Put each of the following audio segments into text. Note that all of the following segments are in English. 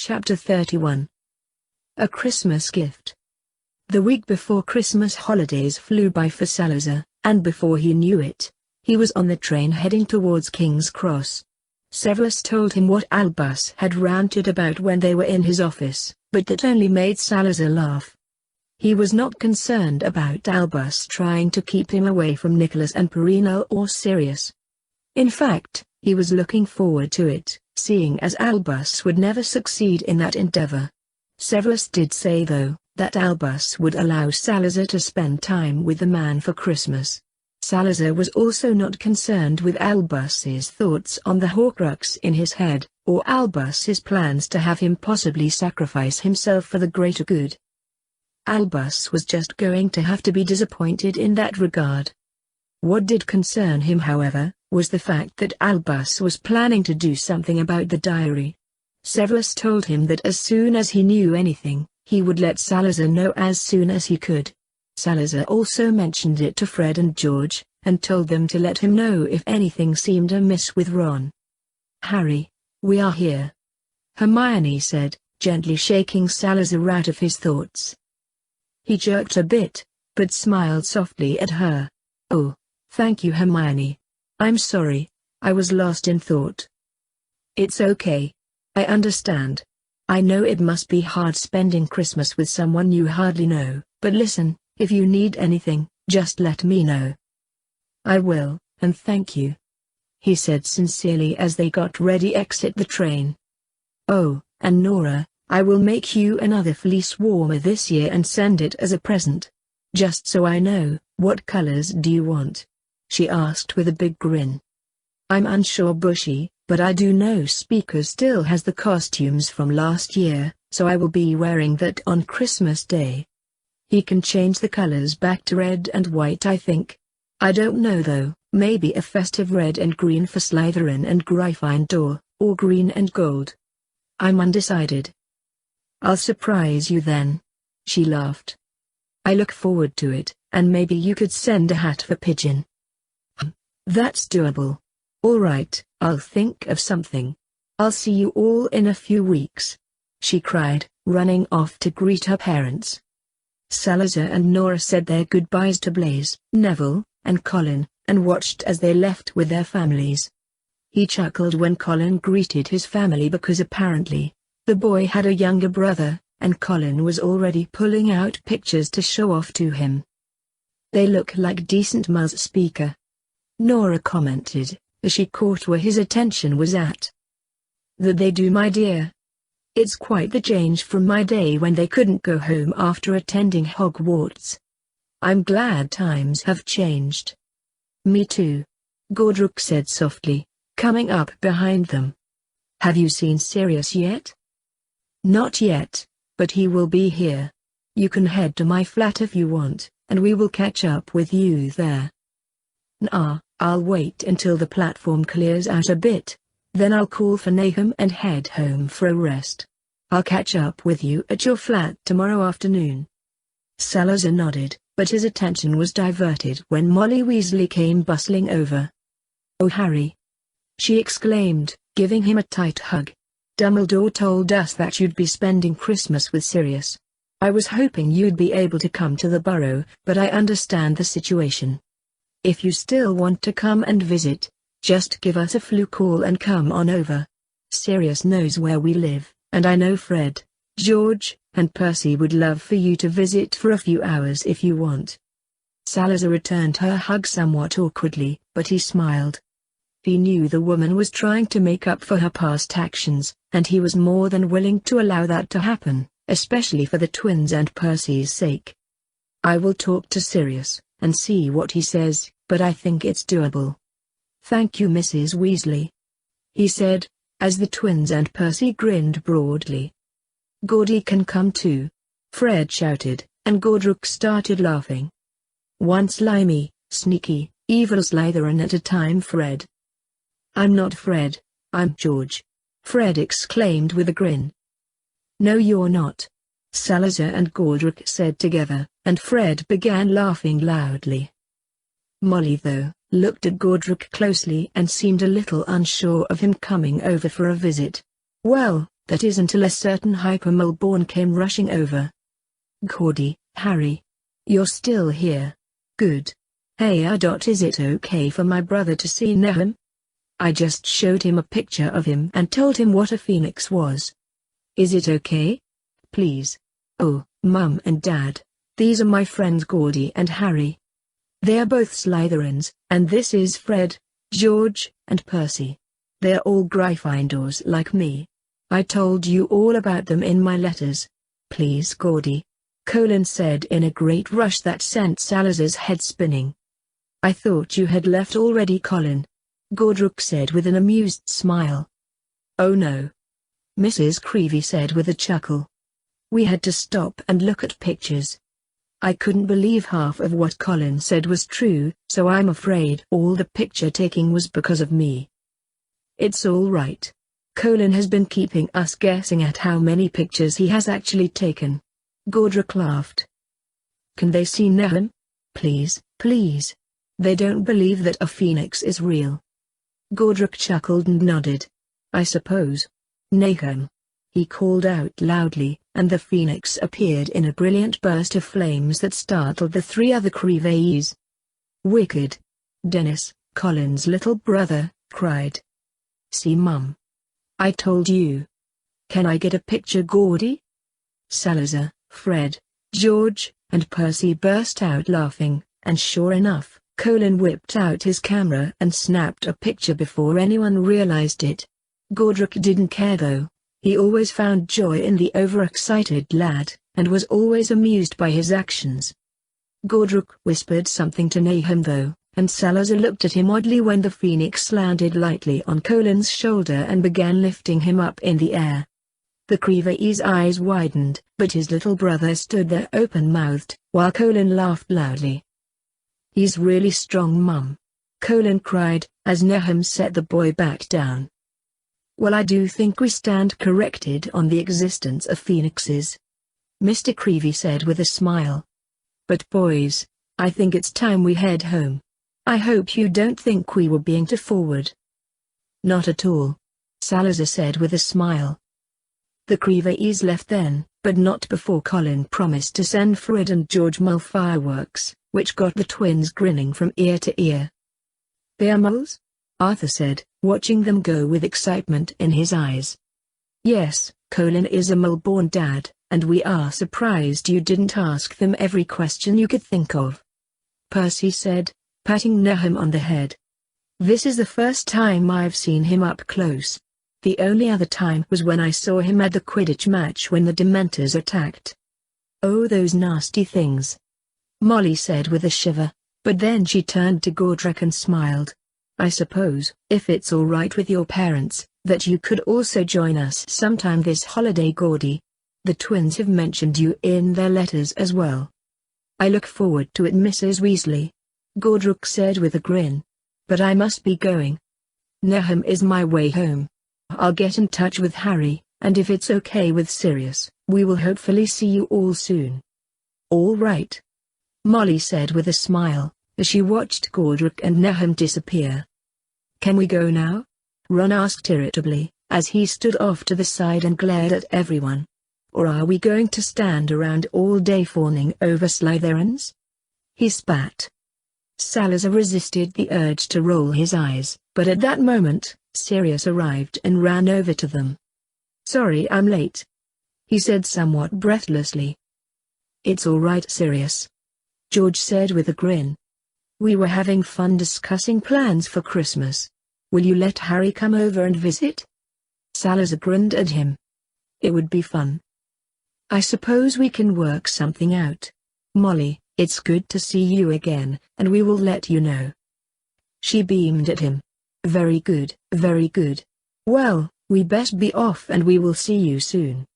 Chapter 31. A Christmas Gift. The week before Christmas holidays flew by for Salazar, and before he knew it, he was on the train heading towards King's Cross. Severus told him what Albus had ranted about when they were in his office, but that only made Salazar laugh. He was not concerned about Albus trying to keep him away from Nicholas and Perenna or Sirius. In fact, he was looking forward to it, seeing as Albus would never succeed in that endeavor. Severus did say though, that Albus would allow Salazar to spend time with the man for Christmas. Salazar was also not concerned with Albus's thoughts on the Horcrux in his head, or Albus's plans to have him possibly sacrifice himself for the greater good. Albus was just going to have to be disappointed in that regard. What did concern him, however, was the fact that Albus was planning to do something about the diary. Severus told him that as soon as he knew anything, he would let Salazar know as soon as he could. Salazar also mentioned it to Fred and George, and told them to let him know if anything seemed amiss with Ron. "Harry, we are here," Hermione said, gently shaking Salazar out of his thoughts. He jerked a bit, but smiled softly at her. "Oh, thank you, Hermione. I'm sorry, I was lost in thought." "It's okay. I understand. I know it must be hard spending Christmas with someone you hardly know, but listen, if you need anything, just let me know." "I will, and thank you," he said sincerely as they got ready to exit the train. "Oh, and Nora, I will make you another fleece warmer this year and send it as a present. Just so I know, what colors do you want?" she asked with a big grin. "I'm unsure, Bushy, but I do know Speaker still has the costumes from last year, so I will be wearing that on Christmas Day. He can change the colors back to red and white, I think. I don't know though, maybe a festive red and green for Slytherin and Gryffindor, or green and gold. I'm undecided." "I'll surprise you then," she laughed. "I look forward to it, and maybe you could send a hat for Pigeon." "That's doable. All right, I'll think of something. I'll see you all in a few weeks," she cried, running off to greet her parents. Salazar and Nora said their goodbyes to Blaise, Neville, and Colin, and watched as they left with their families. He chuckled when Colin greeted his family because apparently, the boy had a younger brother, and Colin was already pulling out pictures to show off to him. "They look like decent Ms. Speaker," Nora commented, as she caught where his attention was at. "That they do, my dear. It's quite the change from my day when they couldn't go home after attending Hogwarts. I'm glad times have changed." "Me too," Godric said softly, coming up behind them. "Have you seen Sirius yet?" "Not yet, but he will be here. You can head to my flat if you want, and we will catch up with you there." "Nah, I'll wait until the platform clears out a bit, then I'll call for Nahum and head home for a rest. I'll catch up with you at your flat tomorrow afternoon." Salazar nodded, but his attention was diverted when Molly Weasley came bustling over. "Oh Harry!" she exclaimed, giving him a tight hug. "Dumbledore told us that you'd be spending Christmas with Sirius. I was hoping you'd be able to come to the Burrow, but I understand the situation. If you still want to come and visit, just give us a flu call and come on over. Sirius knows where we live, and I know Fred, George, and Percy would love for you to visit for a few hours if you want." Salazar returned her hug somewhat awkwardly, but he smiled. He knew the woman was trying to make up for her past actions, and he was more than willing to allow that to happen, especially for the twins and Percy's sake. "I will talk to Sirius, and see what he says, but I think it's doable." "Thank you, Mrs. Weasley," he said, as the twins and Percy grinned broadly. "Gordy can come too," Fred shouted, and Godric started laughing. "One slimy, sneaky, evil Slytherin at a time, Fred." "I'm not Fred, I'm George," Fred exclaimed with a grin. "No you're not," Salazar and Godric said together, and Fred began laughing loudly. Molly though, looked at Godric closely and seemed a little unsure of him coming over for a visit. "Well, That is until a certain hypermole-born came rushing over. "Gordy, Harry. You're still here. Good. Hey, is it okay for my brother to see Nahum? I just showed him a picture of him and told him what a phoenix was. Is it okay? Please. Oh, Mum and Dad, these are my friends Gordy and Harry. They are both Slytherins, and this is Fred, George, and Percy. They're all Gryffindors like me. I told you all about them in my letters. Please Gordy," Colin said in a great rush that sent Salazar's head spinning. "I thought you had left already, Colin," Godric said with an amused smile. "Oh no," Mrs. Creevy said with a chuckle. "We had to stop and look at pictures. I couldn't believe half of what Colin said was true, so I'm afraid all the picture taking was because of me." "It's all right. Colin has been keeping us guessing at how many pictures he has actually taken." Godric laughed. "Can they see Nahum? Please, please. They don't believe that a phoenix is real." Godric chuckled and nodded. "I suppose. Nahum," he called out loudly, and the phoenix appeared in a brilliant burst of flames that startled the three other Creeveys. "Wicked!" Dennis, Colin's little brother, cried. "See Mum. I told you. Can I get a picture Gordy?" Salazar, Fred, George, and Percy burst out laughing, and sure enough, Colin whipped out his camera and snapped a picture before anyone realized it. Godric didn't care though. He always found joy in the overexcited lad, and was always amused by his actions. Godric whispered something to Nahum though, and Salazar looked at him oddly when the phoenix landed lightly on Colin's shoulder and began lifting him up in the air. The Creevey's eyes widened, but his little brother stood there open-mouthed, while Colin laughed loudly. "He's really strong, Mum," Colin cried, as Nahum set the boy back down. "Well, I do think we stand corrected on the existence of phoenixes," Mr. Creevey said with a smile. "But boys, I think it's time we head home. I hope you don't think we were being too forward." "Not at all," Salazar said with a smile. The Creeveys left then, but not before Colin promised to send Fred and George mole fireworks, which got the twins grinning from ear to ear. "They are moles?" Arthur said, watching them go with excitement in his eyes. "Yes, Colin is a mole-born dad, and we are surprised you didn't ask them every question you could think of," Percy said, patting Nahum on the head. "This is the first time I've seen him up close. The only other time was when I saw him at the Quidditch match when the Dementors attacked." "Oh, those nasty things," Molly said with a shiver, but then she turned to Godric and smiled. "I suppose, if it's all right with your parents, that you could also join us sometime this holiday, Gordy. The twins have mentioned you in their letters as well." "I look forward to it, Mrs. Weasley," Godric said with a grin. "But I must be going. Nahum is my way home. I'll get in touch with Harry, and if it's okay with Sirius, we will hopefully see you all soon." "All right," Molly said with a smile, as she watched Godric and Nahum disappear. "Can we go now?" Ron asked irritably, as he stood off to the side and glared at everyone. "Or are we going to stand around all day fawning over Slytherins?" He spat. Salazar resisted the urge to roll his eyes, but at that moment, Sirius arrived and ran over to them. "Sorry I'm late," he said somewhat breathlessly. "It's all right, Sirius," George said with a grin. "We were having fun discussing plans for Christmas. Will you let Harry come over and visit?" Salazar grinned at him. "It would be fun. I suppose we can work something out. Molly, it's good to see you again, and we will let you know." She beamed at him. Very good, very good. Well, we best be off and we will see you soon."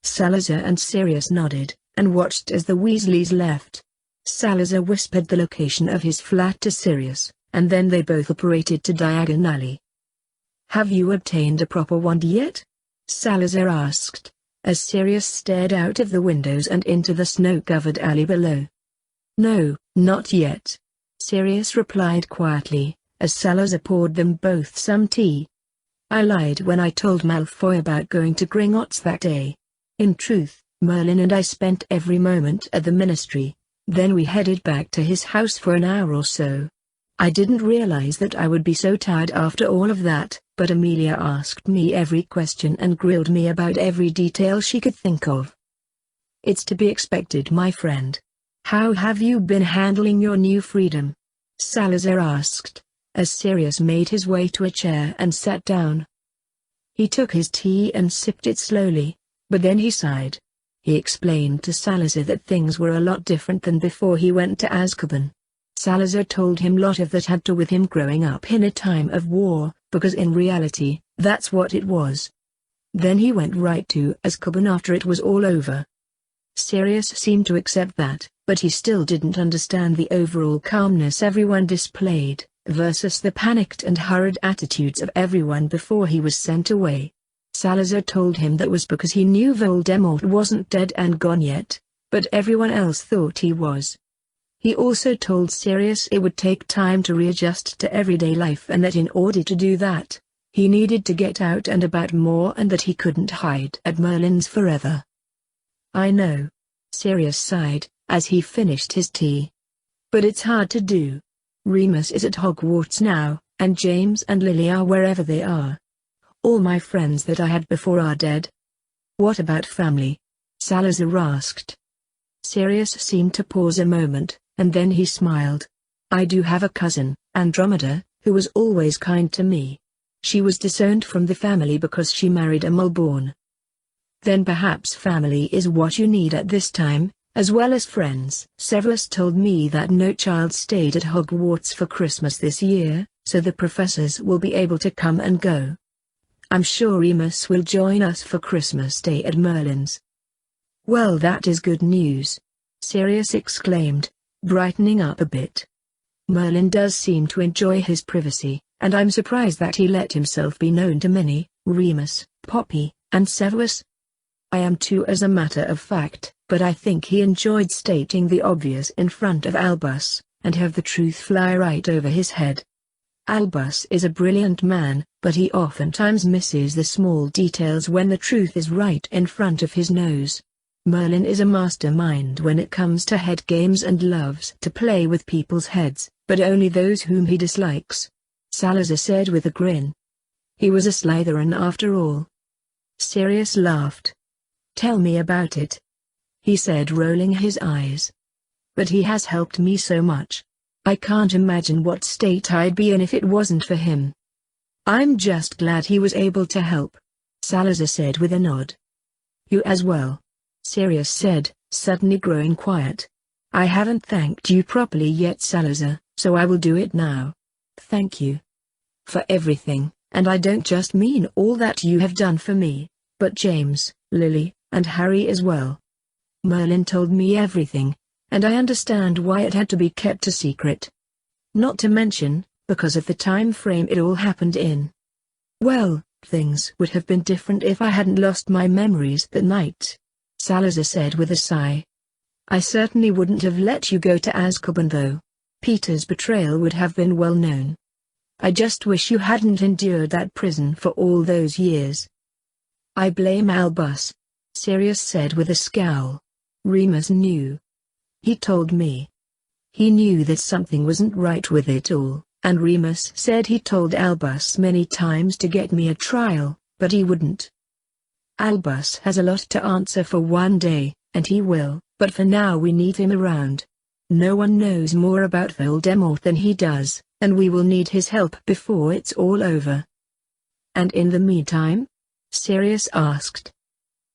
Salazar and Sirius nodded, and watched as the Weasleys left. Salazar whispered the location of his flat to Sirius, and then they both operated to Diagon Alley. "Have you obtained a proper wand yet?" Salazar asked, as Sirius stared out of the windows and into the snow-covered alley below. "No, not yet," Sirius replied quietly, as Salazar poured them both some tea. I lied when I told Malfoy about going to Gringotts that day. In truth, Merlin and I spent every moment at the ministry. Then we headed back to his house for an hour or so. I didn't realize that I would be so tired after all of that, but Amelia asked me every question and grilled me about every detail she could think of. It's to be expected, my friend. How have you been handling your new freedom? Salazar asked, as Sirius made his way to a chair and sat down. He took his tea and sipped it slowly, but then he sighed. He explained to Salazar that things were a lot different than before he went to Azkaban. Salazar told him a lot of that had to do with him growing up in a time of war, because in reality, that's what it was. Then he went right to Azkaban after it was all over. Sirius seemed to accept that, but he still didn't understand the overall calmness everyone displayed, versus the panicked and hurried attitudes of everyone before he was sent away. Salazar told him that was because he knew Voldemort wasn't dead and gone yet, but everyone else thought he was. He also told Sirius it would take time to readjust to everyday life and that in order to do that, he needed to get out and about more and that he couldn't hide at Merlin's forever. I know. Sirius sighed, as he finished his tea. But it's hard to do. Remus is at Hogwarts now, and James and Lily are wherever they are. All my friends that I had before are dead. What about family? Salazar asked. Sirius seemed to pause a moment, and then he smiled. I do have a cousin, Andromeda, who was always kind to me. She was disowned from the family because she married a Mulborn. Then perhaps family is what you need at this time, as well as friends. Severus told me that no child stayed at Hogwarts for Christmas this year, so the professors will be able to come and go. I'm sure Remus will join us for Christmas Day at Merlin's. Well, that is good news, Sirius exclaimed, brightening up a bit. Merlin does seem to enjoy his privacy, and I'm surprised that he let himself be known to Minnie, Remus, Poppy, and Severus. I am too, as a matter of fact, but I think he enjoyed stating the obvious in front of Albus, and have the truth fly right over his head. Albus is a brilliant man, but he oftentimes misses the small details when the truth is right in front of his nose. Merlin is a mastermind when it comes to head games and loves to play with people's heads, but only those whom he dislikes. Salazar said with a grin. He was a Slytherin after all. Sirius laughed. Tell me about it, he said, rolling his eyes. But he has helped me so much. I can't imagine what state I'd be in if it wasn't for him. I'm just glad he was able to help, Salazar said with a nod. You as well, Sirius said, suddenly growing quiet. I haven't thanked you properly yet, Salazar, so I will do it now. Thank you for everything, and I don't just mean all that you have done for me, but James, Lily, and Harry as well. Merlin told me everything, and I understand why it had to be kept a secret. Not to mention, because of the time frame it all happened in. Well, things would have been different if I hadn't lost my memories that night, Salazar said with a sigh. I certainly wouldn't have let you go to Azkaban though. Peter's betrayal would have been well known. I just wish you hadn't endured that prison for all those years. I blame Albus, Sirius said with a scowl. Remus knew. He told me. He knew that something wasn't right with it all, and Remus said he told Albus many times to get me a trial, but he wouldn't. Albus has a lot to answer for one day, and he will, but for now we need him around. No one knows more about Voldemort than he does, and we will need his help before it's all over. And in the meantime? Sirius asked.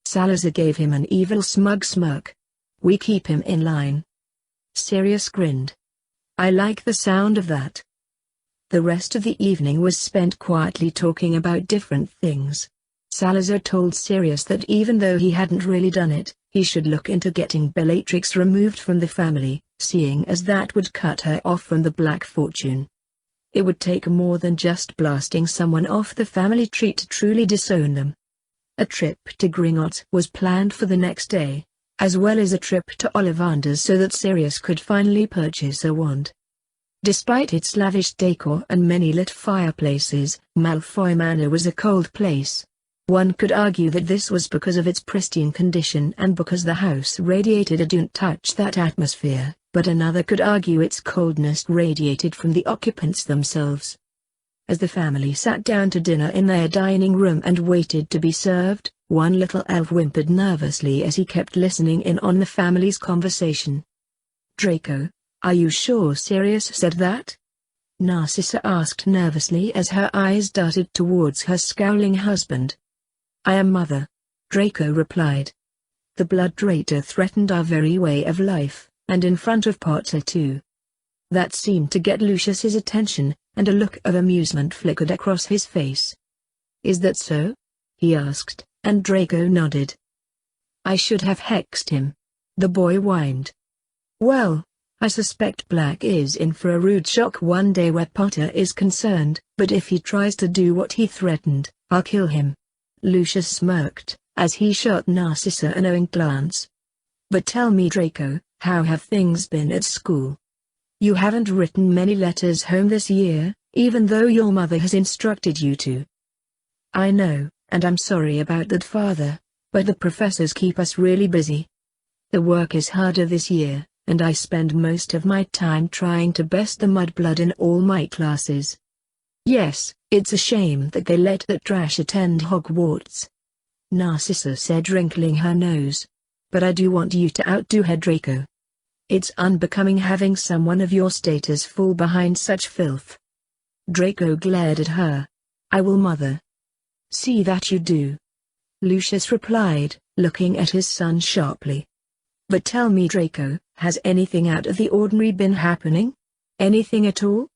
Salazar gave him an evil smug smirk. We keep him in line. Sirius grinned. I like the sound of that. The rest of the evening was spent quietly talking about different things. Salazar told Sirius that even though he hadn't really done it, he should look into getting Bellatrix removed from the family, seeing as that would cut her off from the Black Fortune. It would take more than just blasting someone off the family tree to truly disown them. A trip to Gringotts was planned for the next day, as well as a trip to Ollivander's so that Sirius could finally purchase a wand. Despite its lavish decor and many lit fireplaces, Malfoy Manor was a cold place. One could argue that this was because of its pristine condition and because the house radiated a "don't touch that" atmosphere, but another could argue its coldness radiated from the occupants themselves. As the family sat down to dinner in their dining room and waited to be served, one little elf whimpered nervously as he kept listening in on the family's conversation. "Draco, are you sure Sirius said that?" Narcissa asked nervously as her eyes darted towards her scowling husband. "I am Mother," Draco replied. "The blood traitor threatened our very way of life, and in front of Potter too." That seemed to get Lucius's attention, and a look of amusement flickered across his face. "Is that so?" he asked, and Draco nodded. "I should have hexed him," the boy whined. "Well, I suspect Black is in for a rude shock one day where Potter is concerned, but if he tries to do what he threatened, I'll kill him." Lucius smirked, as he shot Narcissa a knowing glance. "But tell me, Draco, how have things been at school? You haven't written many letters home this year, even though your mother has instructed you to." "I know, and I'm sorry about that, Father, but the professors keep us really busy. The work is harder this year, and I spend most of my time trying to best the mudblood in all my classes." "Yes, it's a shame that they let that trash attend Hogwarts," Narcissa said, wrinkling her nose. "But I do want you to outdo her, Draco. It's unbecoming having someone of your status fall behind such filth." Draco glared at her. "I will, Mother." "See that you do," Lucius replied, looking at his son sharply. "But tell me, Draco, has anything out of the ordinary been happening? Anything at all?"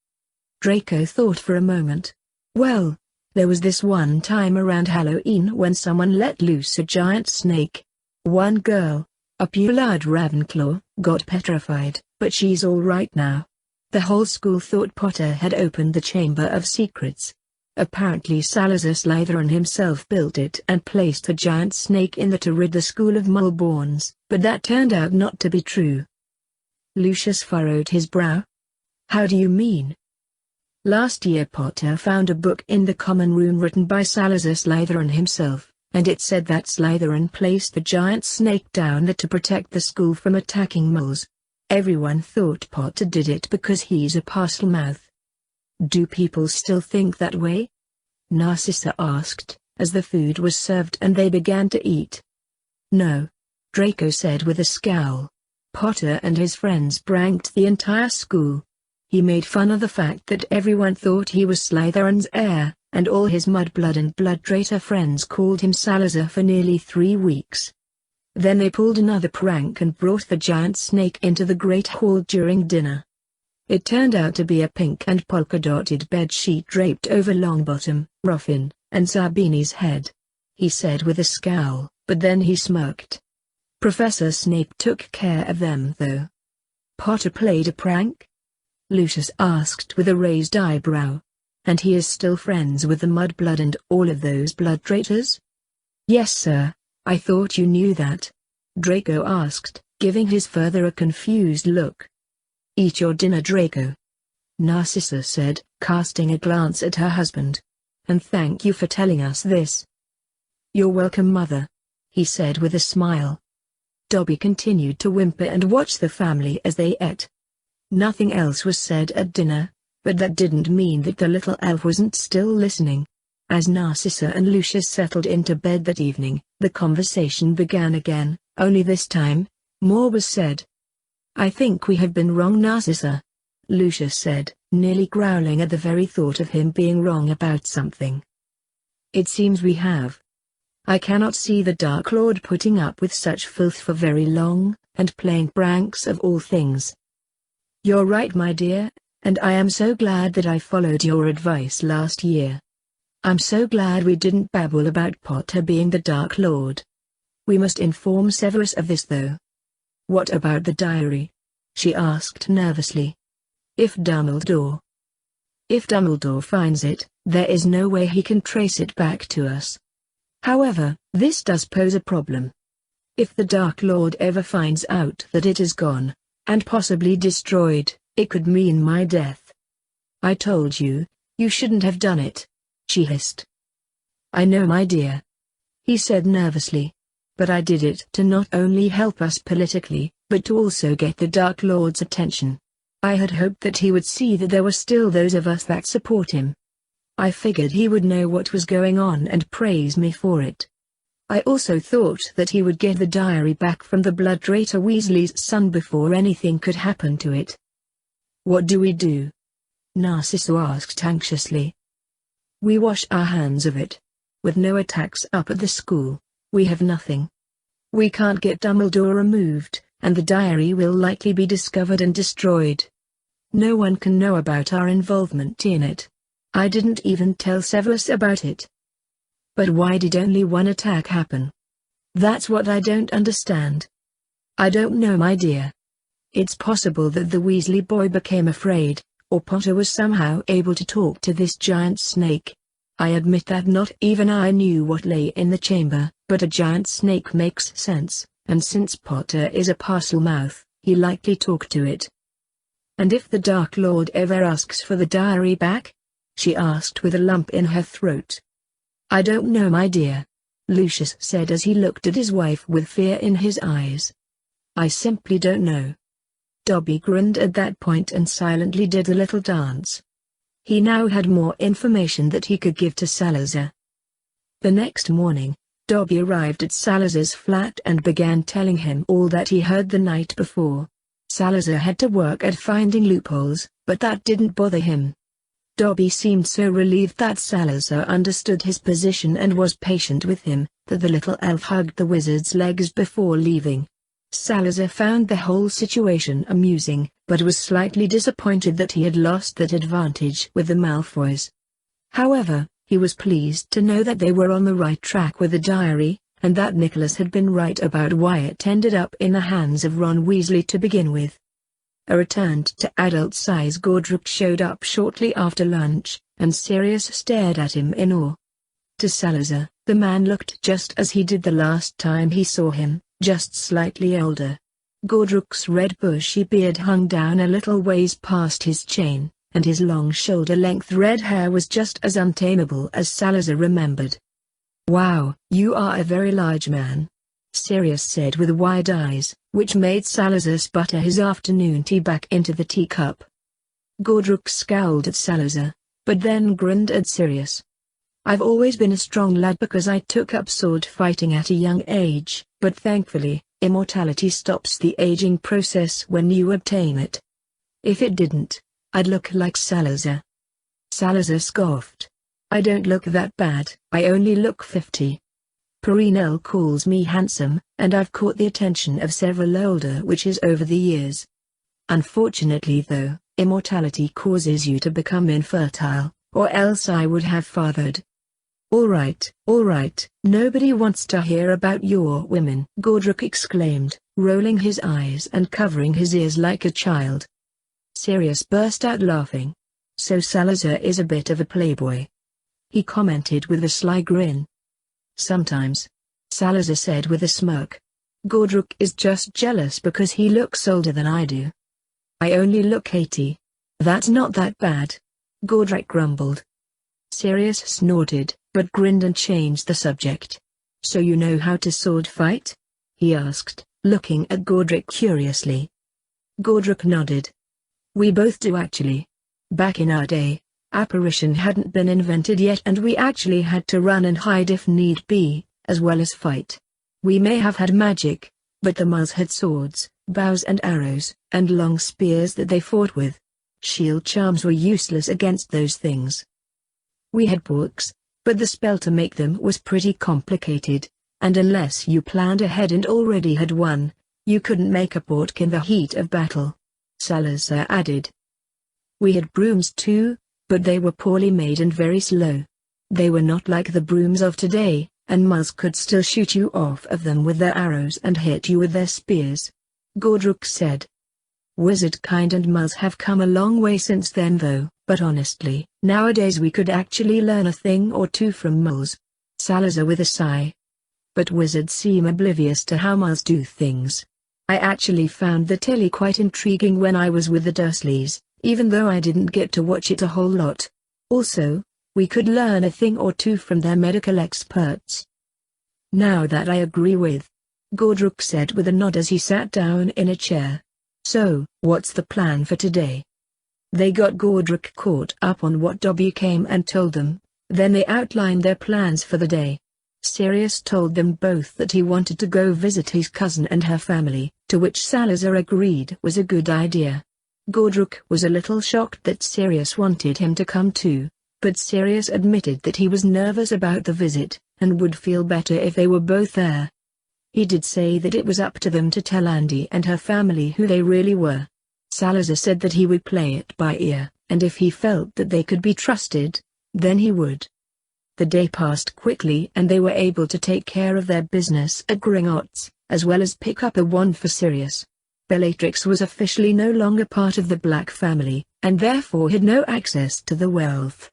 Draco thought for a moment. "Well, there was this one time around Halloween when someone let loose a giant snake. One girl, a Pollard Ravenclaw, got petrified, but she's all right now. The whole school thought Potter had opened the Chamber of Secrets. Apparently Salazar Slytherin himself built it and placed the giant snake in there to rid the school of Muggleborns, but that turned out not to be true." Lucius furrowed his brow. "How do you mean?" "Last year Potter found a book in the common room written by Salazar Slytherin himself, and it said that Slytherin placed the giant snake down there to protect the school from attacking muggles. Everyone thought Potter did it because he's a Parselmouth." "Do people still think that way?" Narcissa asked, as the food was served and they began to eat. "No," Draco said with a scowl. "Potter and his friends pranked the entire school. He made fun of the fact that everyone thought he was Slytherin's heir, and all his mudblood and blood traitor friends called him Salazar for nearly 3 weeks. Then they pulled another prank and brought the giant snake into the Great Hall during dinner. It turned out to be a pink and polka-dotted bedsheet draped over Longbottom, Ruffin, and Zabini's head," he said with a scowl, but then he smirked. "Professor Snape took care of them though." "Potter played a prank?" Lucius asked with a raised eyebrow. "And he is still friends with the mudblood and all of those blood traitors?" "Yes, sir. I thought you knew that," Draco asked, giving his father a confused look. "Eat your dinner, Draco," Narcissa said, casting a glance at her husband. "And thank you for telling us this." "You're welcome, Mother," he said with a smile. Dobby continued to whimper and watch the family as they ate. Nothing else was said at dinner, but that didn't mean that the little elf wasn't still listening. As Narcissa and Lucius settled into bed that evening, the conversation began again, only this time, more was said. "I think we have been wrong, Narcissa," Lucius said, nearly growling at the very thought of him being wrong about something. "It seems we have. I cannot see the Dark Lord putting up with such filth for very long, and playing pranks of all things." "You're right, my dear, and I am so glad that I followed your advice last year. I'm so glad we didn't babble about Potter being the Dark Lord. We must inform Severus of this though." "What about the diary?" she asked nervously. If Dumbledore finds it, there is no way he can trace it back to us. However, this does pose a problem. If the Dark Lord ever finds out that it is gone, and possibly destroyed, It could mean my death. I told you, you shouldn't have done it, she hissed. I know, my dear, he said nervously. But I did it to not only help us politically, but to also get the Dark Lord's attention. I had hoped that he would see that there were still those of us that support him. I figured he would know what was going on and praise me for it. I also thought that he would get the diary back from the Blood Traitor Weasley's son before anything could happen to it. What do we do? Narcissu asked anxiously. We wash our hands of it. With no attacks up at the school, we have nothing. We can't get Dumbledore removed, and the diary will likely be discovered and destroyed. No one can know about our involvement in it. I didn't even tell Severus about it. But why did only one attack happen? That's what I don't understand. I don't know, my dear. It's possible that the Weasley boy became afraid, or Potter was somehow able to talk to this giant snake. I admit that not even I knew what lay in the chamber, but a giant snake makes sense, and since Potter is a Parselmouth, he likely talked to it. And if the Dark Lord ever asks for the diary back? She asked with a lump in her throat. I don't know, my dear, Lucius said as he looked at his wife with fear in his eyes. I simply don't know. Dobby grinned at that point and silently did a little dance. He now had more information that he could give to Salazar. The next morning, Dobby arrived at Salazar's flat and began telling him all that he heard the night before. Salazar had to work at finding loopholes, but that didn't bother him. Dobby seemed so relieved that Salazar understood his position and was patient with him, that the little elf hugged the wizard's legs before leaving. Salazar found the whole situation amusing, but was slightly disappointed that he had lost that advantage with the Malfoys. However, he was pleased to know that they were on the right track with the diary, and that Nicholas had been right about why it ended up in the hands of Ron Weasley to begin with. A returned to adult-size Godric showed up shortly after lunch, and Sirius stared at him in awe. To Salazar, the man looked just as he did the last time he saw him, just slightly older. Godric's red bushy beard hung down a little ways past his chin, and his long shoulder-length red hair was just as untamable as Salazar remembered. Wow, you are a very large man, Sirius said with wide eyes, which made Salazar sputter his afternoon tea back into the teacup. Godric scowled at Salazar, but then grinned at Sirius. I've always been a strong lad because I took up sword fighting at a young age, but thankfully, immortality stops the aging process when you obtain it. If it didn't, I'd look like Salazar. Salazar scoffed. I don't look that bad, I only look 50. Perenelle calls me handsome, and I've caught the attention of several older witches over the years. Unfortunately though, immortality causes you to become infertile, or else I would have fathered. All right, nobody wants to hear about your women, Godric exclaimed, rolling his eyes and covering his ears like a child. Sirius burst out laughing. So Salazar is a bit of a playboy, he commented with a sly grin. Sometimes, Salazar said with a smirk. Godric is just jealous because he looks older than I do. I only look 80. That's not that bad, Godric grumbled. Sirius snorted, but grinned and changed the subject. So you know how to sword fight? He asked, looking at Godric curiously. Godric nodded. We both do actually. Back in our day, apparition hadn't been invented yet and we actually had to run and hide if need be, as well as fight. We may have had magic, but the Muggles had swords, bows and arrows, and long spears that they fought with. Shield charms were useless against those things. We had books, but the spell to make them was pretty complicated, and unless you planned ahead and already had one, you couldn't make a pork in the heat of battle. Salazar added. We had brooms too, but they were poorly made and very slow. They were not like the brooms of today, and Muggles could still shoot you off of them with their arrows and hit you with their spears. Godric said. Wizard kind and Muggles have come a long way since then though, but honestly, nowadays we could actually learn a thing or two from Muggles. Salazar with a sigh. But wizards seem oblivious to how Muggles do things. I actually found the telly quite intriguing when I was with the Dursleys, even though I didn't get to watch it a whole lot. Also, we could learn a thing or two from their medical experts. Now that I agree with, Gordruk said with a nod as he sat down in a chair. So, what's the plan for today? They got Gordruk caught up on what Dobby came and told them, then they outlined their plans for the day. Sirius told them both that he wanted to go visit his cousin and her family, to which Salazar agreed was a good idea. Gordruk was a little shocked that Sirius wanted him to come too, but Sirius admitted that he was nervous about the visit, and would feel better if they were both there. He did say that it was up to them to tell Andy and her family who they really were. Salazar said that he would play it by ear, and if he felt that they could be trusted, then he would. The day passed quickly and they were able to take care of their business at Gringotts, as well as pick up a wand for Sirius. Bellatrix was officially no longer part of the Black family, and therefore had no access to the wealth.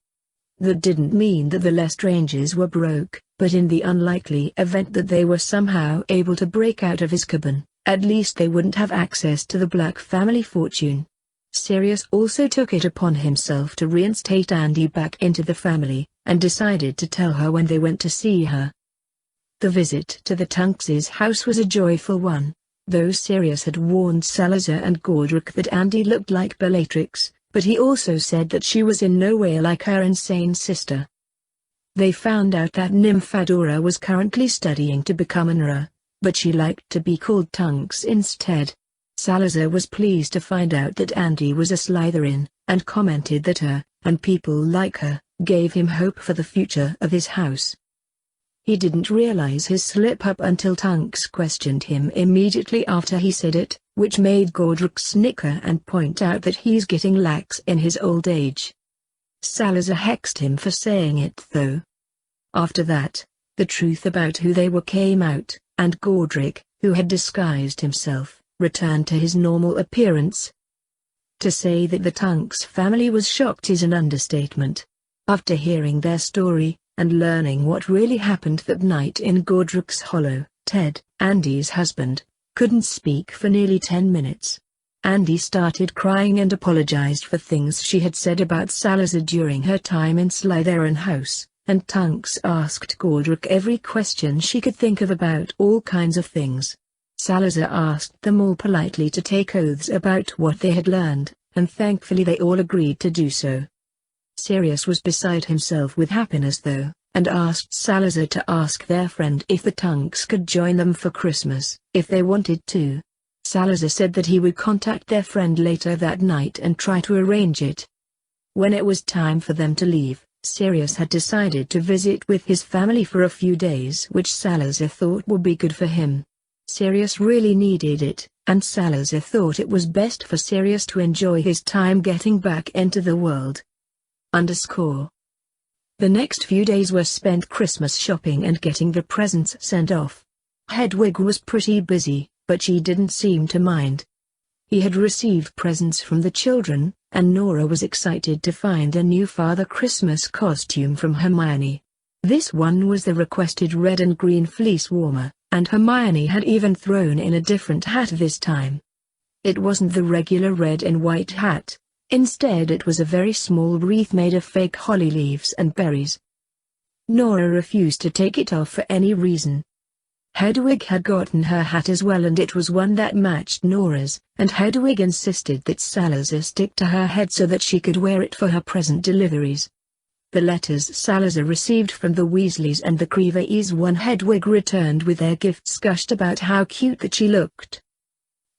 That didn't mean that the Lestranges were broke, but in the unlikely event that they were somehow able to break out of Azkaban, at least they wouldn't have access to the Black family fortune. Sirius also took it upon himself to reinstate Andy back into the family, and decided to tell her when they went to see her. The visit to the Tunks' house was a joyful one, though Sirius had warned Salazar and Gordruk that Andy looked like Bellatrix, but he also said that she was in no way like her insane sister. They found out that Nymphadora was currently studying to become an Auror, but she liked to be called Tunks instead. Salazar was pleased to find out that Andy was a Slytherin, and commented that her, and people like her, gave him hope for the future of his house. He didn't realize his slip-up until Tunks questioned him immediately after he said it, which made Gordruk snicker and point out that he's getting lax in his old age. Salazar hexed him for saying it though. After that, the truth about who they were came out, and Gordruk, who had disguised himself, returned to his normal appearance. To say that the Tunks family was shocked is an understatement. After hearing their story, and learning what really happened that night in Gordruk's Hollow, Ted, Andy's husband, couldn't speak for nearly 10 minutes. Andy started crying and apologized for things she had said about Salazar during her time in Slytherin House, and Tunks asked Gordruk every question she could think of about all kinds of things. Salazar asked them all politely to take oaths about what they had learned, and thankfully they all agreed to do so. Sirius was beside himself with happiness though, and asked Salazar to ask their friend if the Tunks could join them for Christmas, if they wanted to. Salazar said that he would contact their friend later that night and try to arrange it. When it was time for them to leave, Sirius had decided to visit with his family for a few days, which Salazar thought would be good for him. Sirius really needed it, and Salazar thought it was best for Sirius to enjoy his time getting back into the world. The next few days were spent Christmas shopping and getting the presents sent off. Hedwig was pretty busy, but she didn't seem to mind. He had received presents from the children, and Nora was excited to find a new Father Christmas costume from Hermione. This one was the requested red and green fleece warmer, and Hermione had even thrown in a different hat this time. It wasn't the regular red and white hat. Instead it was a very small wreath made of fake holly leaves and berries. Nora refused to take it off for any reason. Hedwig had gotten her hat as well, and it was one that matched Nora's, and Hedwig insisted that Salazar stick to her head so that she could wear it for her present deliveries. The letters Salazar received from the Weasleys and the Creeveys one Hedwig returned with their gifts gushed about how cute that she looked.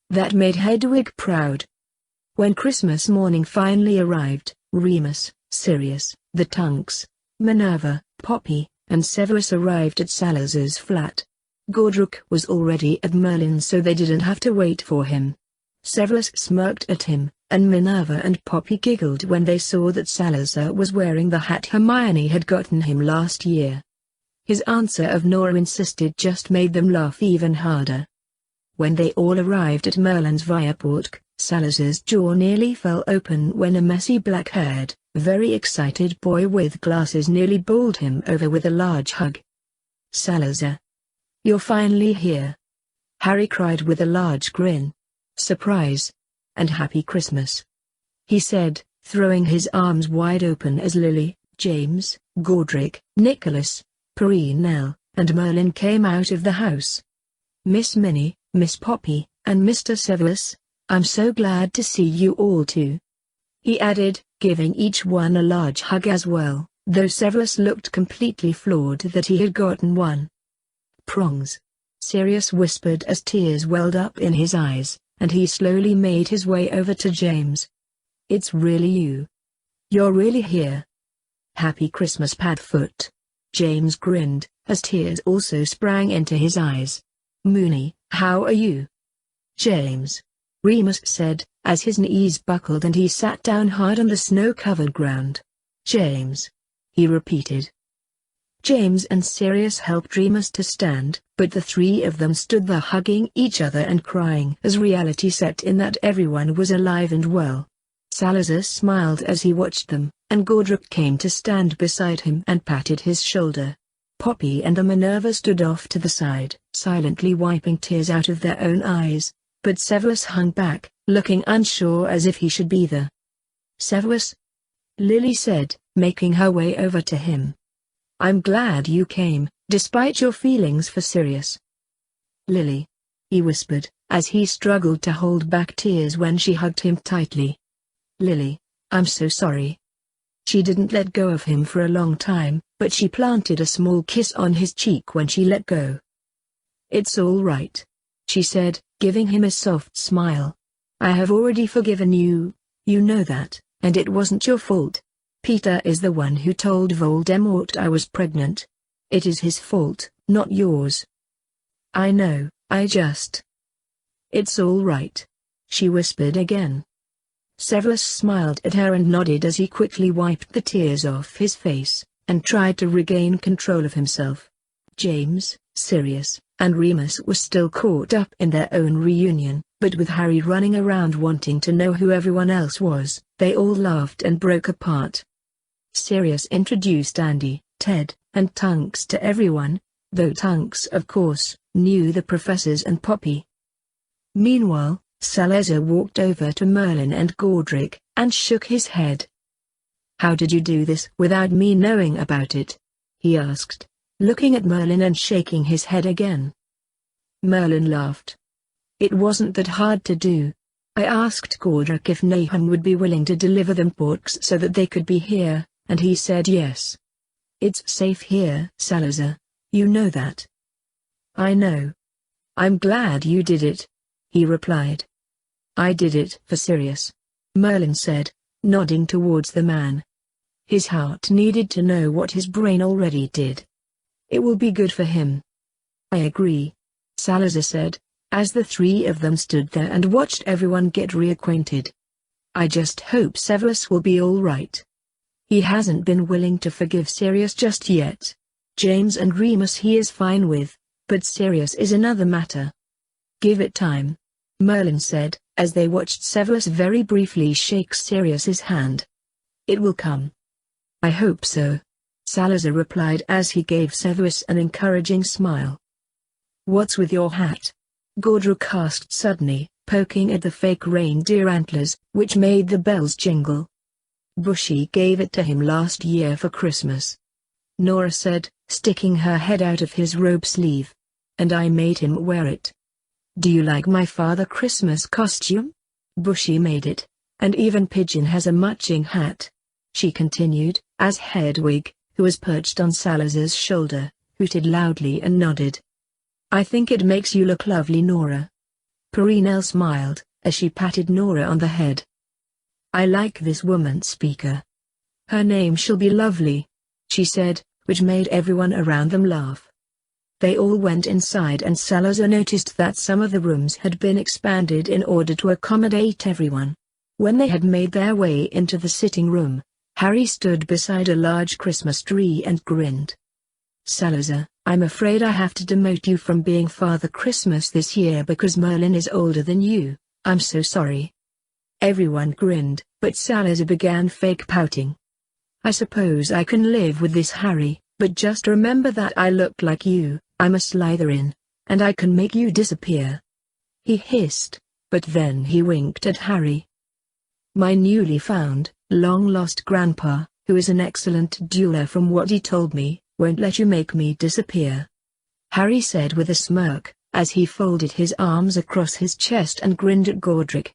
That made Hedwig proud. When Christmas morning finally arrived, Remus, Sirius, the Tunks, Minerva, Poppy, and Severus arrived at Salazar's flat. Gordruk was already at Merlin's, so they didn't have to wait for him. Severus smirked at him, and Minerva and Poppy giggled when they saw that Salazar was wearing the hat Hermione had gotten him last year. His answer of Nora insisted just made them laugh even harder. When they all arrived at Merlin's Viaportk, Salazar's jaw nearly fell open when a messy black-haired, very excited boy with glasses nearly bowled him over with a large hug. "Salazar! You're finally here. Harry cried with a large grin. "Surprise! And Happy Christmas!" he said, throwing his arms wide open as Lily, James, Godric, Nicholas, Preciousann, and Merlin came out of the house. "Miss Minnie, Miss Poppy, and Mr. Severus, I'm so glad to see you all too," he added, giving each one a large hug as well, though Severus looked completely floored that he had gotten one. "Prongs," Sirius whispered as tears welled up in his eyes, and he slowly made his way over to James. "It's really you. You're really here. Happy Christmas, Padfoot." James grinned, as tears also sprang into his eyes. "Moony, how are you?" "James," Remus said, as his knees buckled and he sat down hard on the snow-covered ground. "James," he repeated. James and Sirius helped Remus to stand, but the three of them stood there hugging each other and crying as reality set in that everyone was alive and well. Salazar smiled as he watched them, and Godric came to stand beside him and patted his shoulder. Poppy and Minerva stood off to the side, silently wiping tears out of their own eyes, but Severus hung back, looking unsure as if he should be there. "Severus," Lily said, making her way over to him. "I'm glad you came, despite your feelings for Sirius." "Lily," he whispered, as he struggled to hold back tears when she hugged him tightly. "Lily, I'm so sorry." She didn't let go of him for a long time, but she planted a small kiss on his cheek when she let go. "It's all right," she said, giving him a soft smile. "I have already forgiven you, you know that, and it wasn't your fault. Peter is the one who told Voldemort I was pregnant. It is his fault, not yours." "I know, I just—" "It's all right," she whispered again. Severus smiled at her and nodded as he quickly wiped the tears off his face, and tried to regain control of himself. James, Sirius, and Remus were still caught up in their own reunion, but with Harry running around wanting to know who everyone else was, they all laughed and broke apart. Sirius introduced Andy, Ted, and Tunks to everyone, though Tunks of course, knew the professors and Poppy. Meanwhile, Salazar walked over to Merlin and Godric, and shook his head. "How did you do this without me knowing about it?" he asked, looking at Merlin and shaking his head again. Merlin laughed. "It wasn't that hard to do. I asked Godric if Nahum would be willing to deliver them books so that they could be here, and he said yes. It's safe here, Salazar, you know that." "I know. I'm glad you did it," he replied. "I did it for Sirius," Merlin said, nodding towards the man. His heart needed to know what his brain already did. "It will be good for him." "I agree," Salazar said, as the three of them stood there and watched everyone get reacquainted. "I just hope Severus will be all right. He hasn't been willing to forgive Sirius just yet. James and Remus he is fine with, but Sirius is another matter." "Give it time," Merlin said, as they watched Severus very briefly shake Sirius's hand. "It will come." "I hope so," Salazar replied as he gave Severus an encouraging smile. "What's with your hat?" Godric asked suddenly, poking at the fake reindeer antlers, which made the bells jingle. "Bushy gave it to him last year for Christmas," Nora said, sticking her head out of his robe sleeve. "And I made him wear it." "Do you like my Father Christmas costume? Bushy made it, and even Pigeon has a matching hat," she continued, as Hedwig, who was perched on Salazar's shoulder, hooted loudly and nodded. "I think it makes you look lovely, Nora." Preciousann smiled, as she patted Nora on the head. "I like this woman speaker. Her name shall be Lovely," she said, which made everyone around them laugh. They all went inside and Salazar noticed that some of the rooms had been expanded in order to accommodate everyone. When they had made their way into the sitting room, Harry stood beside a large Christmas tree and grinned. "Salazar, I'm afraid I have to demote you from being Father Christmas this year because Merlin is older than you. I'm so sorry." Everyone grinned, but Salazar began fake pouting. "I suppose I can live with this, Harry, but just remember that I look like you. I'm a Slytherin, and I can make you disappear," he hissed, but then he winked at Harry. "My newly found, long-lost grandpa, who is an excellent dueler from what he told me, won't let you make me disappear," Harry said with a smirk, as he folded his arms across his chest and grinned at Godric.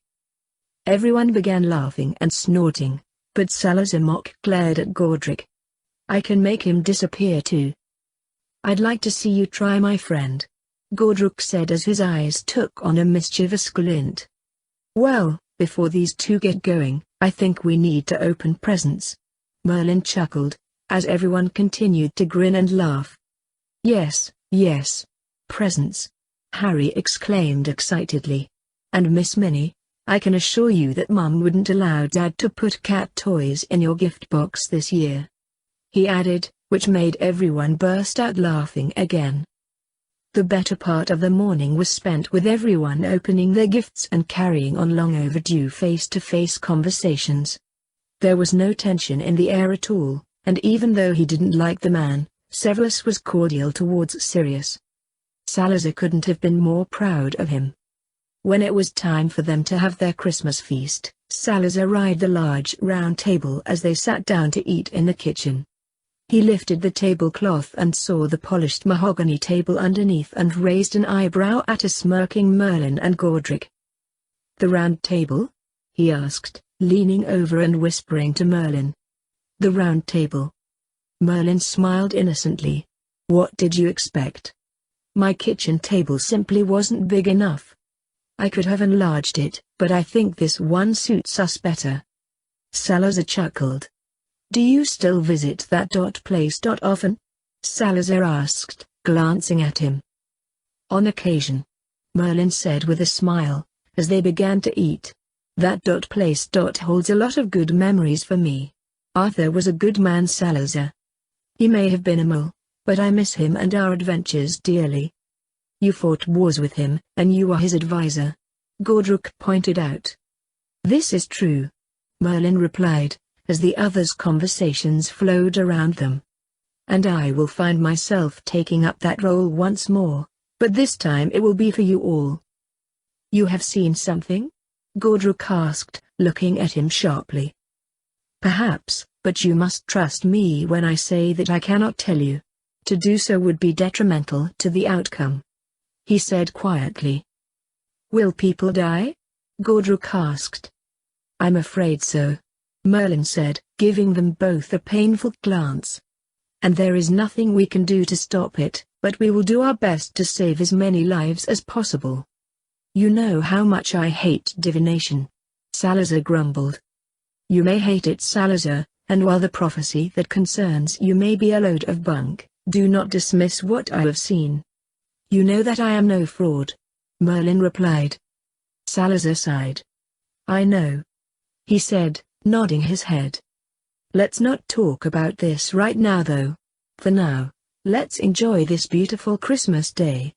Everyone began laughing and snorting, but Salazar glared at Godric. "I can make him disappear too." "I'd like to see you try, my friend," Godric said as his eyes took on a mischievous glint. "Well, before these two get going, I think we need to open presents," Merlin chuckled, as everyone continued to grin and laugh. Yes, presents," Harry exclaimed excitedly. "And Miss Minnie, I can assure you that Mum wouldn't allow Dad to put cat toys in your gift box this year," he added, which made everyone burst out laughing again. The better part of the morning was spent with everyone opening their gifts and carrying on long overdue face-to-face conversations. There was no tension in the air at all, and even though he didn't like the man, Severus was cordial towards Sirius. Salazar couldn't have been more proud of him. When it was time for them to have their Christmas feast, Salazar eyed the large round table as they sat down to eat in the kitchen. He lifted the tablecloth and saw the polished mahogany table underneath and raised an eyebrow at a smirking Merlin and Godric. "The round table?" he asked, leaning over and whispering to Merlin. "The round table." Merlin smiled innocently. "What did you expect? My kitchen table simply wasn't big enough. I could have enlarged it, but I think this one suits us better." Salazar chuckled. "Do you still visit that place often?" Salazar asked, glancing at him. "On occasion," Merlin said with a smile, as they began to eat. "That place holds a lot of good memories for me. Arthur was a good man, Salazar. He may have been a mole, but I miss him and our adventures dearly." "You fought wars with him, and you were his advisor," Godric pointed out. "This is true," Merlin replied, as the others' conversations flowed around them. "And I will find myself taking up that role once more, but this time it will be for you all." "You have seen something?" Godric asked, looking at him sharply. "Perhaps, but you must trust me when I say that I cannot tell you. To do so would be detrimental to the outcome," he said quietly. "Will people die?" Godric asked. "I'm afraid so," Merlin said, giving them both a painful glance. "And there is nothing we can do to stop it, but we will do our best to save as many lives as possible." "You know how much I hate divination," Salazar grumbled. "You may hate it, Salazar, and while the prophecy that concerns you may be a load of bunk, do not dismiss what I have seen." "You know that I am no fraud," Merlin replied. Salazar sighed. "I know," he said, nodding his head. "Let's not talk about this right now though. For now, let's enjoy this beautiful Christmas day."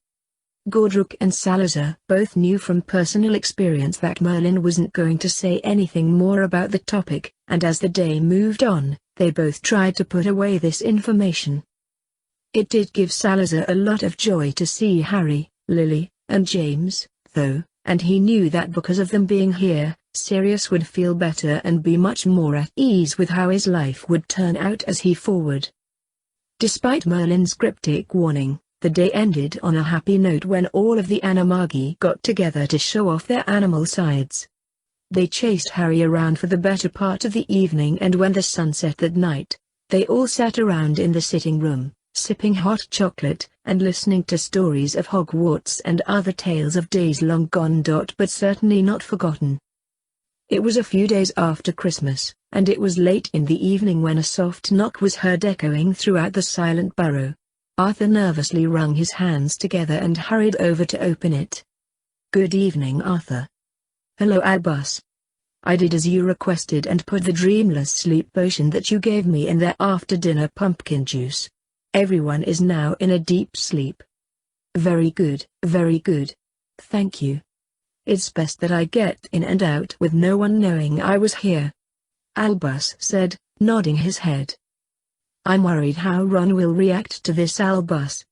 Godric and Salazar both knew from personal experience that Merlin wasn't going to say anything more about the topic, and as the day moved on, they both tried to put away this information. It did give Salazar a lot of joy to see Harry, Lily, and James, though, and he knew that because of them being here, Sirius would feel better and be much more at ease with how his life would turn out as he forward. Despite Merlin's cryptic warning, the day ended on a happy note when all of the Animagi got together to show off their animal sides. They chased Harry around for the better part of the evening, and when the sun set that night, they all sat around in the sitting room, sipping hot chocolate, and listening to stories of Hogwarts and other tales of days long gone but certainly not forgotten. It was a few days after Christmas, and it was late in the evening when a soft knock was heard echoing throughout the silent burrow. Arthur nervously wrung his hands together and hurried over to open it. "Good evening, Arthur." "Hello, Albus. I did as you requested and put the dreamless sleep potion that you gave me in their after-dinner pumpkin juice. Everyone is now in a deep sleep." Very good, very good. Thank you. It's best that I get in and out with no one knowing I was here," Albus said, nodding his head. "I'm worried how Ron will react to this, Albus.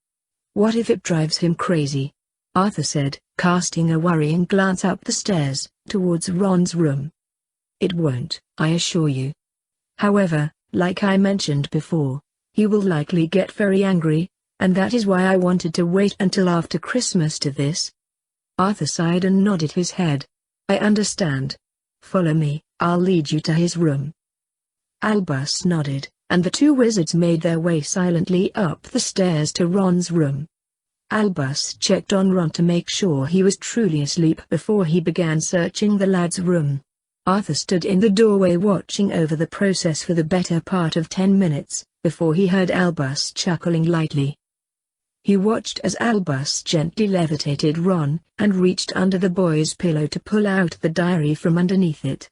What if it drives him crazy?" Arthur said, casting a worrying glance up the stairs, towards Ron's room. "It won't, I assure you. However, like I mentioned before, he will likely get very angry, and that is why I wanted to wait until after Christmas to this." Arthur sighed and nodded his head. "I understand. Follow me, I'll lead you to his room." Albus nodded, and the two wizards made their way silently up the stairs to Ron's room. Albus checked on Ron to make sure he was truly asleep before he began searching the lad's room. Arthur stood in the doorway watching over the process for the better part of 10 minutes, before he heard Albus chuckling lightly. He watched as Albus gently levitated Ron, and reached under the boy's pillow to pull out the diary from underneath it.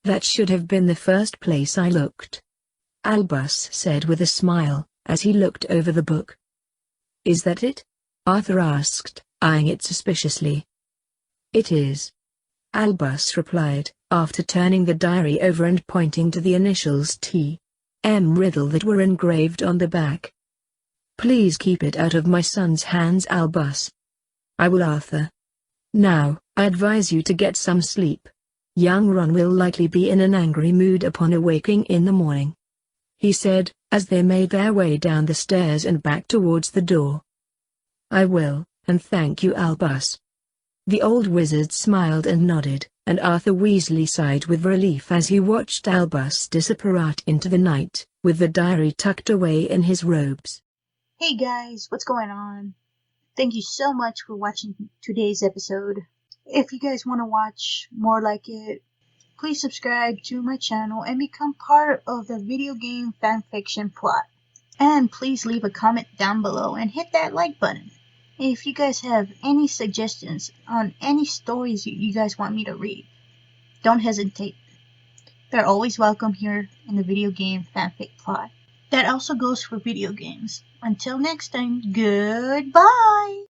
"That should have been the first place I looked," Albus said with a smile, as he looked over the book. "Is that it?" Arthur asked, eyeing it suspiciously. "It is," Albus replied, after turning the diary over and pointing to the initials T.M. Riddle that were engraved on the back. "Please keep it out of my son's hands, Albus." "I will, Arthur. Now, I advise you to get some sleep. Young Ron will likely be in an angry mood upon awaking in the morning," he said, as they made their way down the stairs and back towards the door. "I will, and thank you, Albus." The old wizard smiled and nodded, and Arthur Weasley sighed with relief as he watched Albus disappear out into the night, with the diary tucked away in his robes. Hey guys, what's going on? Thank you so much for watching today's episode. If you guys want to watch more like it, please subscribe to my channel and become part of the video game fanfiction plot. And please leave a comment down below and hit that like button. If you guys have any suggestions on any stories you guys want me to read, don't hesitate. They're always welcome here in the video game fanfic plot. That also goes for video games. Until next time, goodbye!